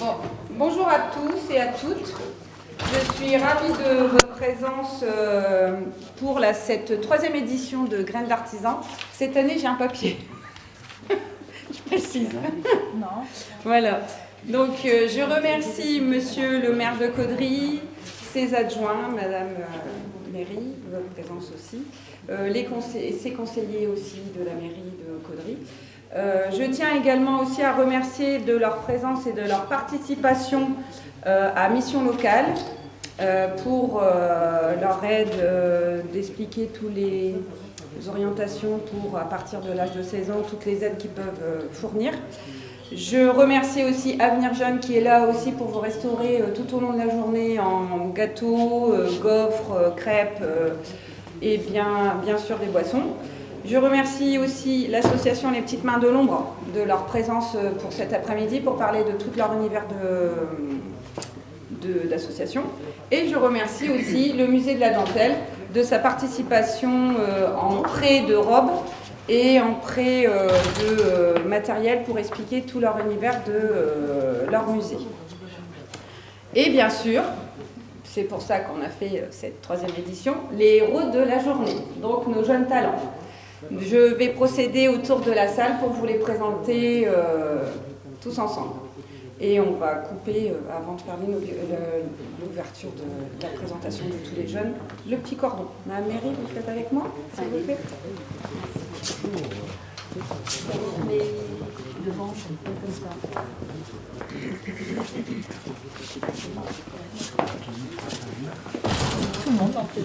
Bon, bonjour à tous et à toutes. Je suis ravie de votre présence pour cette troisième édition de Graines d'Artisan. Cette année, j'ai un papier. Je précise. Non. Voilà. Donc, je remercie Monsieur le maire de Caudry, ses adjoints, Madame Mairie, votre présence aussi, ses conseillers aussi de la mairie de Caudry. Je tiens également aussi à remercier de leur présence et de leur participation à Mission Locale pour leur aide d'expliquer toutes les orientations pour, à partir de l'âge de 16 ans, toutes les aides qu'ils peuvent fournir. Je remercie aussi Avenir Jeune qui est là aussi pour vous restaurer tout au long de la journée en gâteaux, gaufres, crêpes et bien sûr des boissons. Je remercie aussi l'association Les Petites Mains de l'Ombre de leur présence pour cet après-midi pour parler de tout leur univers d'association. Et je remercie aussi le musée de la dentelle de sa participation en prêt de robes et en prêt de matériel pour expliquer tout leur univers de leur musée. Et bien sûr, c'est pour ça qu'on a fait cette troisième édition, les héros de la journée, donc nos jeunes talents. Je vais procéder au tour de la salle pour vous les présenter tous ensemble. Et on va couper, avant de faire l'ouverture de la présentation de tous les jeunes, le petit cordon. Madame Mairie, vous faites avec moi, s'il vous plaît. Mais devant, je ne comme ça. Tout le monde en fait.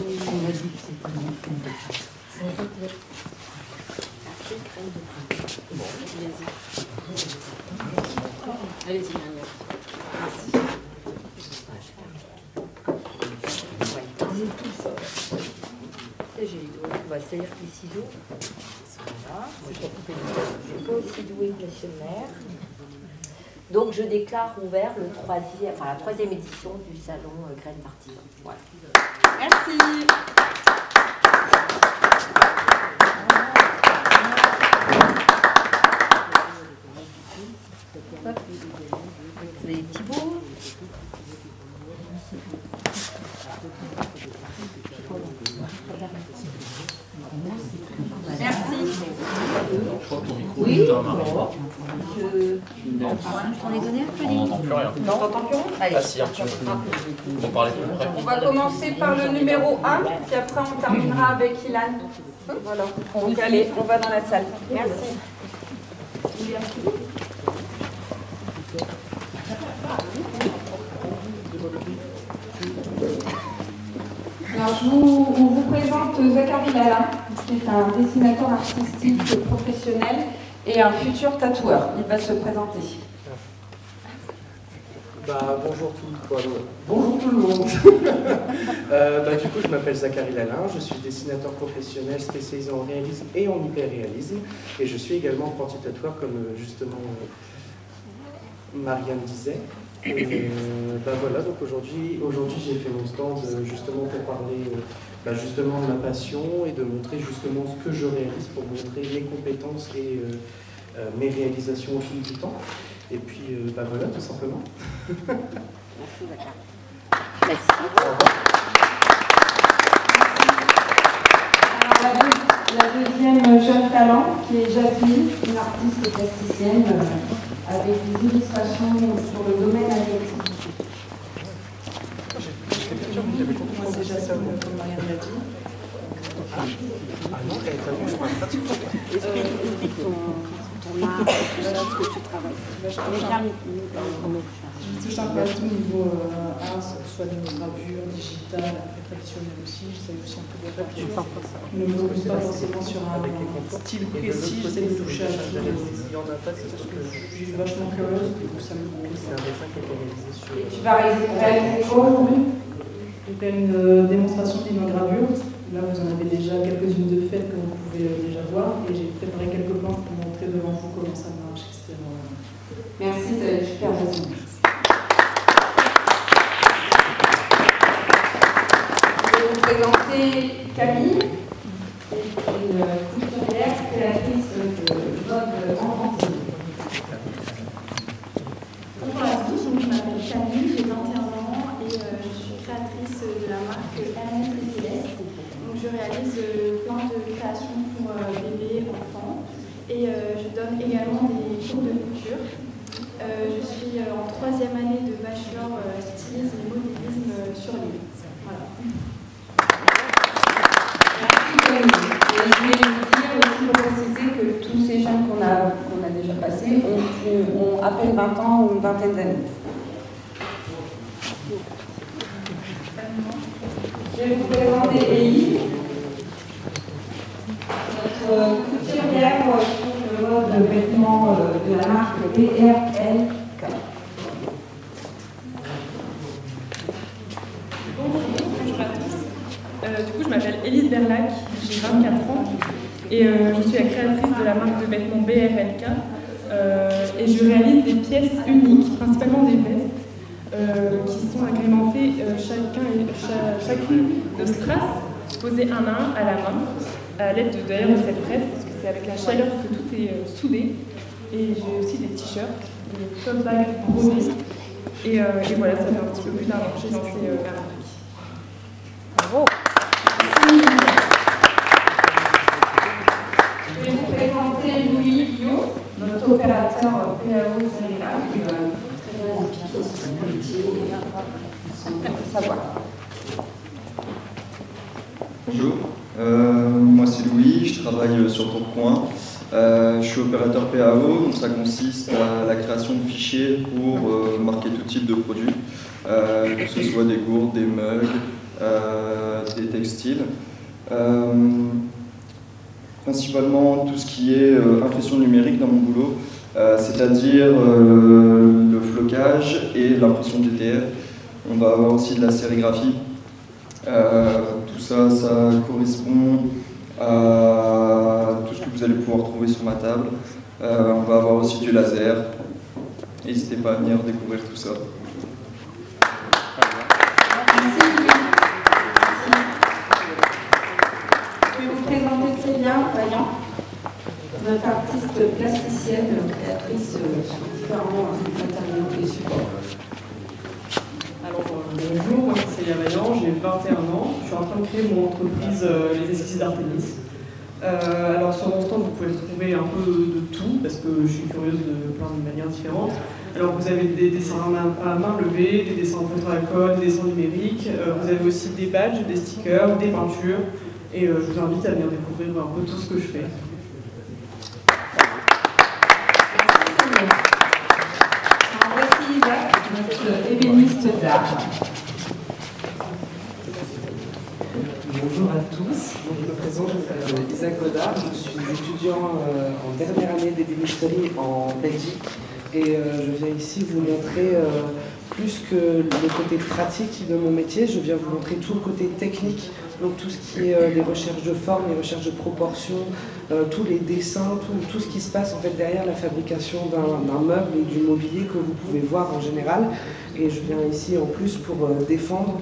Allez-y, merci. J'ai les doigts, c'est-à-dire que les ciseaux, voilà, je n'ai pas aussi doué que monsieur le maire. Donc je déclare ouvert la troisième édition du salon Graines d'Artisan. Voilà. Merci. Vous avez des petits bouts. Merci. Oui. On est donné un peu. On n'entend plus rien. On n'entend plus rien ? Ah si, un petit peu. On parlait plus près. On va commencer par le numéro 1, puis après on terminera avec Ilan. Voilà. Donc allez, on va dans la salle. Merci. Alors, on vous présente Zachary Lalin, qui est un dessinateur artistique professionnel et un futur tatoueur. Il va se présenter. Bonjour tout le monde. Du coup, je m'appelle Zachary Lalin, je suis dessinateur professionnel spécialisé en réalisme et en hyperréalisme. Et je suis également apprenti tatoueur, comme justement Marianne disait. Et voilà, donc aujourd'hui j'ai fait mon stand justement pour parler justement de ma passion et de montrer justement ce que je réalise, pour montrer mes compétences et mes réalisations au fil du temps. Et puis voilà, tout simplement. Merci Zachary. Merci. Alors, la deuxième jeune talent, qui est Jasmine, une artiste plasticienne avec des illustrations sur le domaine agricole. Moi, c'est Jasmine, comme Marianne l'a dit. Ah non, t'as vu, je parle pratiquement. Explique ton art, tout ça, ce que tu travailles. Je touche un peu à tout niveau art, que ce soit de gravure, digitale, traditionnelle aussi. J'essaie aussi un peu de faire. Je ne me focus pas forcément sur un style précis, j'essaie de toucher à tout. Parce que je suis vachement curieuse, du coup ça me plaît. C'est un dessin qui a été réalisé sur... Et tu vas réaliser quoi aujourd'hui? Je vais faire une démonstration d'imagravure. Là, vous en avez déjà quelques-unes de faites que vous pouvez déjà voir. Et j'ai préparé quelques planches pour montrer devant vous comment ça marche, etc. Merci, ça va être super facile. Je vais vous présenter Camille, une couturière créatrice de mode enfantine. Bonjour à tous, je marque Ernest et Céleste. Donc, je réalise plein de créations pour bébés, enfants et je donne également des cours de couture. Je suis en 3e année de bachelor stylisme et modélisme sur Lille. Voilà. Merci Camille. Je vais vous dire aussi pour préciser que tous ces jeunes qu'on a déjà passés ont à peine 20 ans ou une vingtaine d'années. Je vais vous présenter Ellie, notre couturière sur le mode de vêtements de la marque BRLK. Bonjour à tous. Du coup, je m'appelle Élise Berlac, j'ai 24 ans et je suis la créatrice de la marque de vêtements BRLK et je réalise des pièces uniques, principalement des vestes qui sont agrémentées chacune de strass posées un à un à la main à l'aide de cette presse parce que c'est avec la chaleur que tout est soudé. Et j'ai aussi des t-shirts, des tote bags brodés et voilà, ça fait un petit peu plus d'un an que j'ai lancé la marque. Bravo. Je vais vous présenter Louis Bio, notre opérateur PAO Sénégal, qui va très bien expliquer son métier et son savoir. Bonjour, moi c'est Louis, je travaille sur Tourcoing. Je suis opérateur PAO, donc ça consiste à la création de fichiers pour marquer tout type de produits, que ce soit des gourdes, des mugs, des textiles. Principalement tout ce qui est impression numérique dans mon boulot, c'est-à-dire le flocage et l'impression DTF. On va avoir aussi de la sérigraphie. Tout ça, ça correspond à tout ce que vous allez pouvoir trouver sur ma table. On va avoir aussi du laser. N'hésitez pas à venir découvrir tout ça. Je vais vous présenter Célia Vaillant, notre artiste plasticienne, créatrice sur différents matériaux et supports. Alors bonjour, moi c'est Célia Vaillant, j'ai 21 ans, je suis en train de créer mon entreprise Les Esquisses d'Artémis. Alors sur mon stand vous pouvez trouver un peu de tout parce que je suis curieuse de plein de manières différentes. Alors vous avez des dessins à main levée, des dessins en feutre à colle, des dessins numériques, vous avez aussi des badges, des stickers, des peintures et je vous invite à venir découvrir un peu tout ce que je fais. Voici Isaac, notre ébéniste d'art. Bonjour à tous, je me présente, Isaac Godard, je suis étudiant en dernière année d'ébénisterie en Belgique et je viens ici vous montrer plus que le côté pratique de mon métier, je viens vous montrer tout le côté technique, donc tout ce qui est les recherches de forme, les recherches de proportions, tous les dessins, tout ce qui se passe en fait derrière la fabrication d'un meuble et du mobilier que vous pouvez voir en général. Et je viens ici en plus pour défendre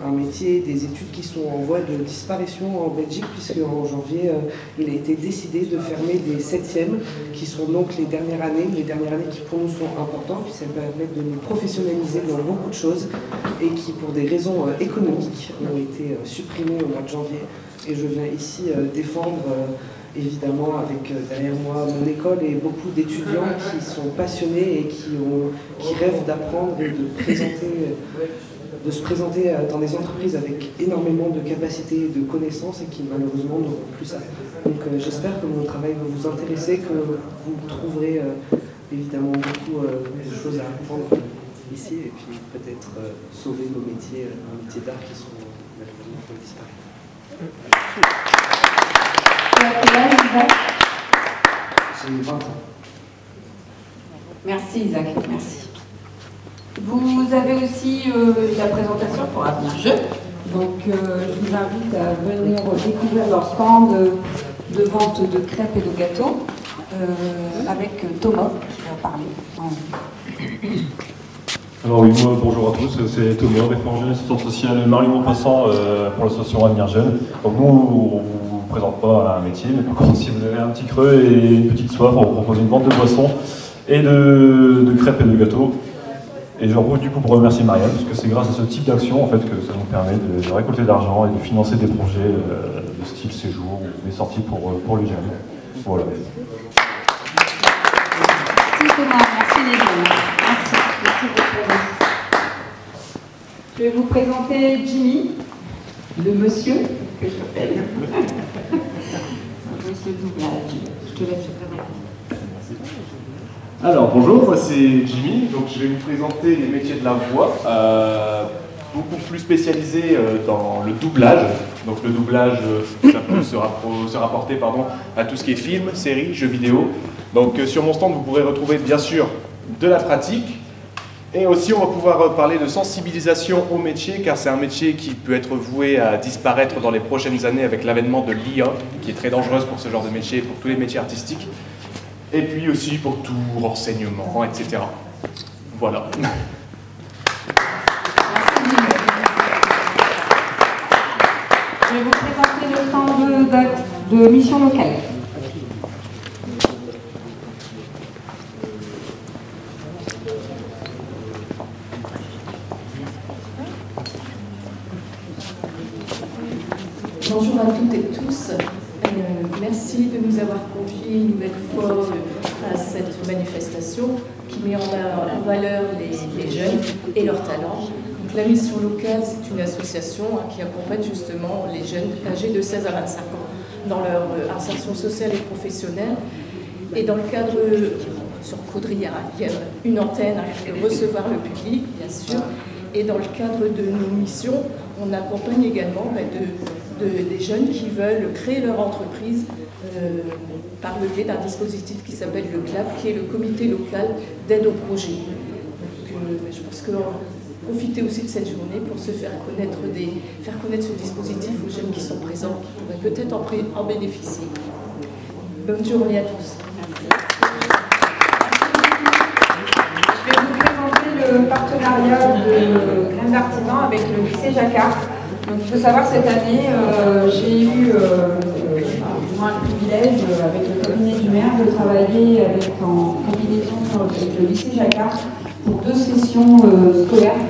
un métier, des études qui sont en voie de disparition en Belgique, puisque en janvier, il a été décidé de fermer les 7e, qui sont donc les dernières années qui pour nous sont importantes, puisqu'elles permettent de nous professionnaliser dans beaucoup de choses, et qui pour des raisons économiques ont été supprimées au mois de janvier. Et je viens ici défendre évidemment avec derrière moi mon école et beaucoup d'étudiants qui sont passionnés et qui rêvent d'apprendre et de se présenter dans des entreprises avec énormément de capacités et de connaissances et qui malheureusement n'auront plus ça. Donc j'espère que mon travail va vous intéresser, que vous trouverez évidemment beaucoup de choses à apprendre ici et puis peut-être sauver nos métiers d'art qui sont malheureusement disparus. J'ai 20 ans. Merci Isaac, merci. Vous avez aussi la présentation pour Avenir Jeu. Donc je vous invite à venir découvrir leur stand de vente de crêpes et de gâteaux avec Thomas qui va parler. Alors oui, moi, bonjour à tous, c'est Thomas, référent jeune assistante sociale Marie-Maupassant pour l'association Avenir Jeune. Donc nous, on ne vous présente pas un métier, mais par contre, si vous avez un petit creux et une petite soif, on vous propose une vente de boissons et de crêpes et de gâteaux. Et j'en profite du coup pour remercier Marianne, parce que c'est grâce à ce type d'action en fait, que ça nous permet de récolter de l'argent et de financer des projets de style séjour ou des sorties pour les jeunes. Voilà. Merci Thomas, merci les jeunes. Merci beaucoup. Je vais vous présenter Jimmy, le monsieur que je m'appelle. Monsieur doublage. Je te laisse faire. Alors bonjour, moi c'est Jimmy, donc je vais vous présenter les métiers de la voix, beaucoup plus spécialisés dans le doublage. Donc le doublage, ça peut se rapporter à tout ce qui est film, séries, jeux vidéo. Donc sur mon stand, vous pourrez retrouver bien sûr de la pratique, et aussi on va pouvoir parler de sensibilisation au métier, car c'est un métier qui peut être voué à disparaître dans les prochaines années avec l'avènement de l'IA, qui est très dangereuse pour ce genre de métier, pour tous les métiers artistiques. Et puis aussi pour tout renseignement, etc. Voilà. Je vais vous présenter le stand de mission locale. Bonjour à toutes et tous. Merci de nous avoir confié une nouvelle fois à cette manifestation qui met en valeur les jeunes et leurs talents. Donc, la mission locale, c'est une association qui accompagne justement les jeunes âgés de 16 à 25 ans dans leur insertion sociale et professionnelle. Et dans le cadre, sur Caudry, il y a une antenne qui peut recevoir le public, bien sûr. Et dans le cadre de nos missions, on accompagne également des jeunes qui veulent créer leur entreprise par le biais d'un dispositif qui s'appelle le CLAP, qui est le comité local d'aide au projet. Donc, je pense qu'on va profiter aussi de cette journée pour se faire connaître ce dispositif aux jeunes qui sont présents, qui pourraient peut-être en bénéficier. Bonne journée à tous. Je vais vous présenter le partenariat de Graines d'Artisans avec le lycée Jacquard. Donc il faut savoir, cette année, j'ai eu le privilège, avec le cabinet du maire, de travailler en combinaison avec le lycée Jacquard pour 2 sessions scolaires,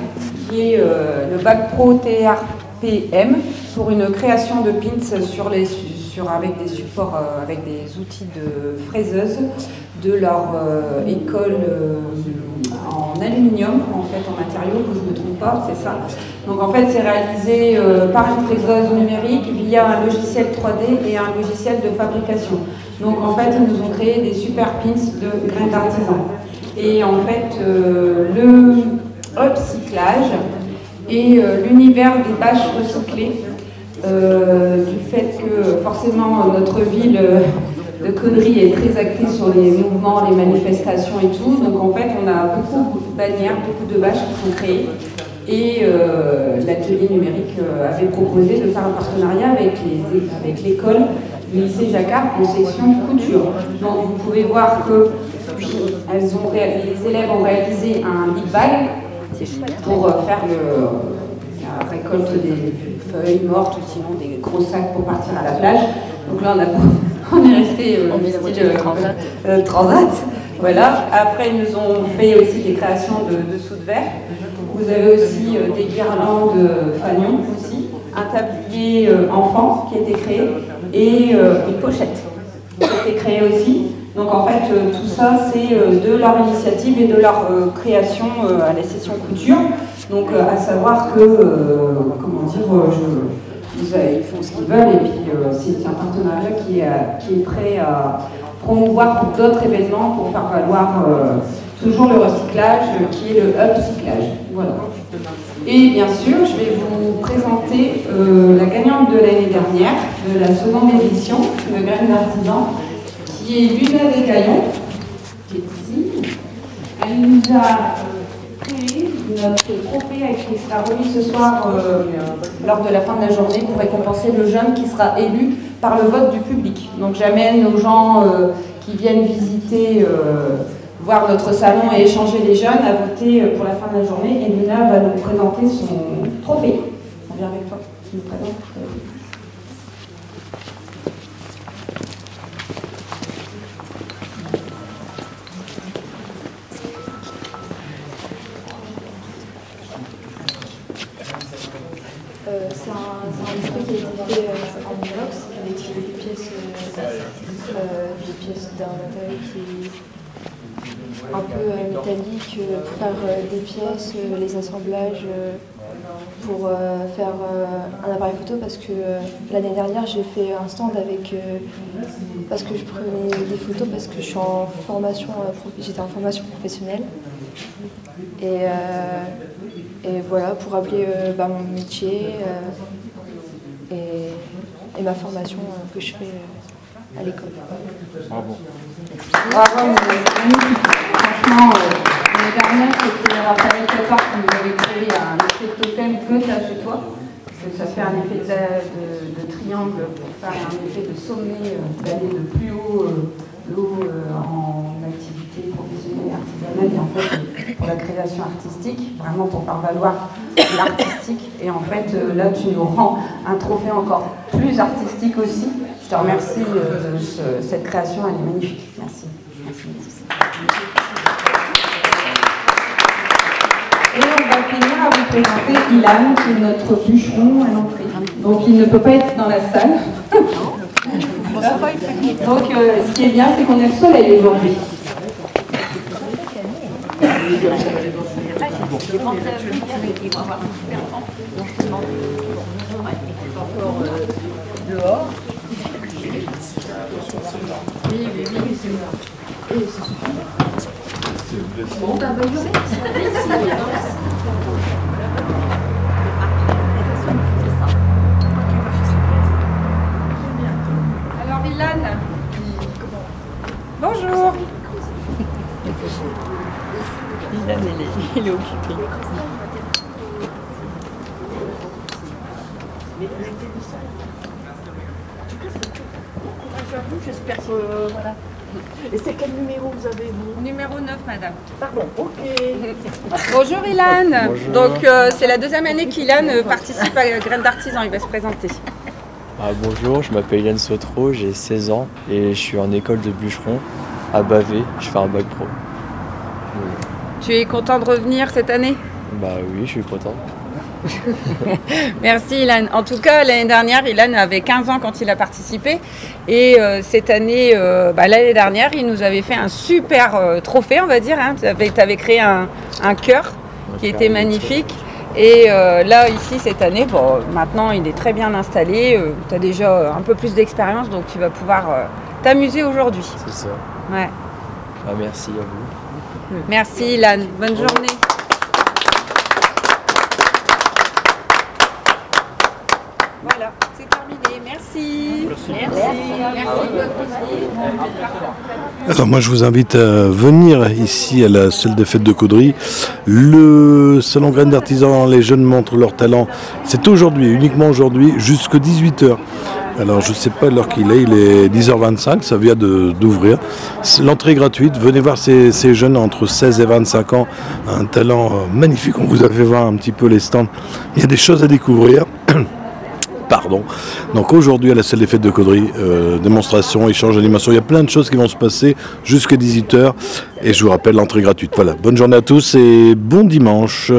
qui est le bac pro TRPM, pour une création de pins avec des supports, avec des outils de fraiseuse de leur école en aluminium, en fait, en matériaux, que je ne me trompe pas, c'est ça. Donc en fait, c'est réalisé par une fraiseuse numérique via un logiciel 3D et un logiciel de fabrication. Donc en fait, ils nous ont créé des super pins de Graines d'Artisans. Et en fait, le upcyclage et l'univers des bâches recyclées, du fait que forcément notre ville de Caudry est très axée sur les mouvements, les manifestations et tout. Donc en fait, on a beaucoup de bannières, beaucoup de bâches qui sont créées. Et l'atelier numérique avait proposé de faire un partenariat avec l'école du lycée Jacquard en section couture. Donc vous pouvez voir que les élèves ont réalisé un big bag pour faire la récolte des feuilles mortes ou sinon des gros sacs pour partir à la plage. Donc là on est resté transat. Voilà. Après ils nous ont fait aussi des créations de sous de verre. Vous avez aussi des guirlandes fanion aussi, un tablier enfant qui a été créé et une pochette qui a été créée aussi. Donc en fait tout ça c'est de leur initiative et de leur création à la session couture. Donc à savoir que, ils font ce qu'ils veulent et puis c'est un partenariat qui est prêt à promouvoir pour d'autres événements pour faire valoir toujours le recyclage qui est le upcyclage. Voilà. Et bien sûr, je vais vous présenter la gagnante de l'année dernière, de la seconde édition de Graines d'Artisans, qui est Luna Descaillons, qui est ici. Elle nous a créé notre trophée qui sera remis ce soir lors de la fin de la journée pour récompenser le jeune qui sera élu par le vote du public. Donc j'amène aux gens qui viennent visiter, voir notre salon et échanger les jeunes à voter pour la fin de la journée. Et Luna va nous présenter son trophée. On vient avec toi, tu nous présentes. C'est un display qui a été fait en inox avec des pièces d'un matériau qui est un peu métallique pour faire des pièces, les assemblages pour faire un appareil photo parce que l'année dernière j'ai fait un stand avec parce que je prenais des photos parce que je suis en formation j'étais en formation professionnelle et voilà pour rappeler mon métier et ma formation que je fais à l'école. Bravo. Bravo, magnifique. Franchement, l'année dernière, c'était Raphaël Capard qui nous avait créé un effet de totem que tu as chez toi. Parce que ça fait un effet de triangle pour faire un effet de sommet, d'aller de plus haut en activité professionnelle et artisanale. Et en fait, pour la création artistique, vraiment pour faire valoir l'artistique. Et en fait, là, tu nous rends un trophée encore plus artistique aussi. Je te remercie de cette création, elle est magnifique. Merci. Et on va finir à vous présenter Ilan, qui est notre bûcheron à l'entrée. Donc il ne peut pas être dans la salle. Donc ce qui est bien, c'est qu'on est le soleil aujourd'hui. Dehors. Oui, c'est moi. Bon, t'as bonne journée. Alors Ilan, bonjour. Ilan, il est occupé. J'espère que voilà. Et c'est quel numéro vous avez vous? Numéro 9, madame. Pardon, ok. Bonjour Ilan. Bonjour. Donc c'est la deuxième année qu'Ilan participe à Graines d'Artisan, il va se présenter. Bonjour, je m'appelle Ilan Sotro, j'ai 16 ans et je suis en école de bûcheron à Bavé, je fais un bac pro. Tu es content de revenir cette année? Bah oui, je suis content. Merci Ilan. En tout cas, l'année dernière, Ilan avait 15 ans quand il a participé. Et cette année, l'année dernière, il nous avait fait un super trophée, on va dire. Hein. Tu avais créé un cœur qui était magnifique. Et là, ici, cette année, maintenant, il est très bien installé. Tu as déjà un peu plus d'expérience, donc tu vas pouvoir t'amuser aujourd'hui. C'est ça. Ouais. Merci à vous. Merci Ilan. Bonne journée. Voilà, c'est terminé. Merci. Alors moi je vous invite à venir ici à la salle des fêtes de Caudry. Le salon Graines d'Artisan, les jeunes montrent leur talent. C'est aujourd'hui, uniquement aujourd'hui, jusqu'à 18h. Alors je ne sais pas l'heure qu'il est, il est 10h25, ça vient d'ouvrir. L'entrée est gratuite, venez voir ces jeunes entre 16 et 25 ans. Un talent magnifique, on vous a fait voir un petit peu les stands. Il y a des choses à découvrir. Pardon. Donc aujourd'hui à la salle des fêtes de Caudry, démonstration, échange, animation, il y a plein de choses qui vont se passer jusqu'à 18h et je vous rappelle l'entrée gratuite. Voilà, bonne journée à tous et bon dimanche.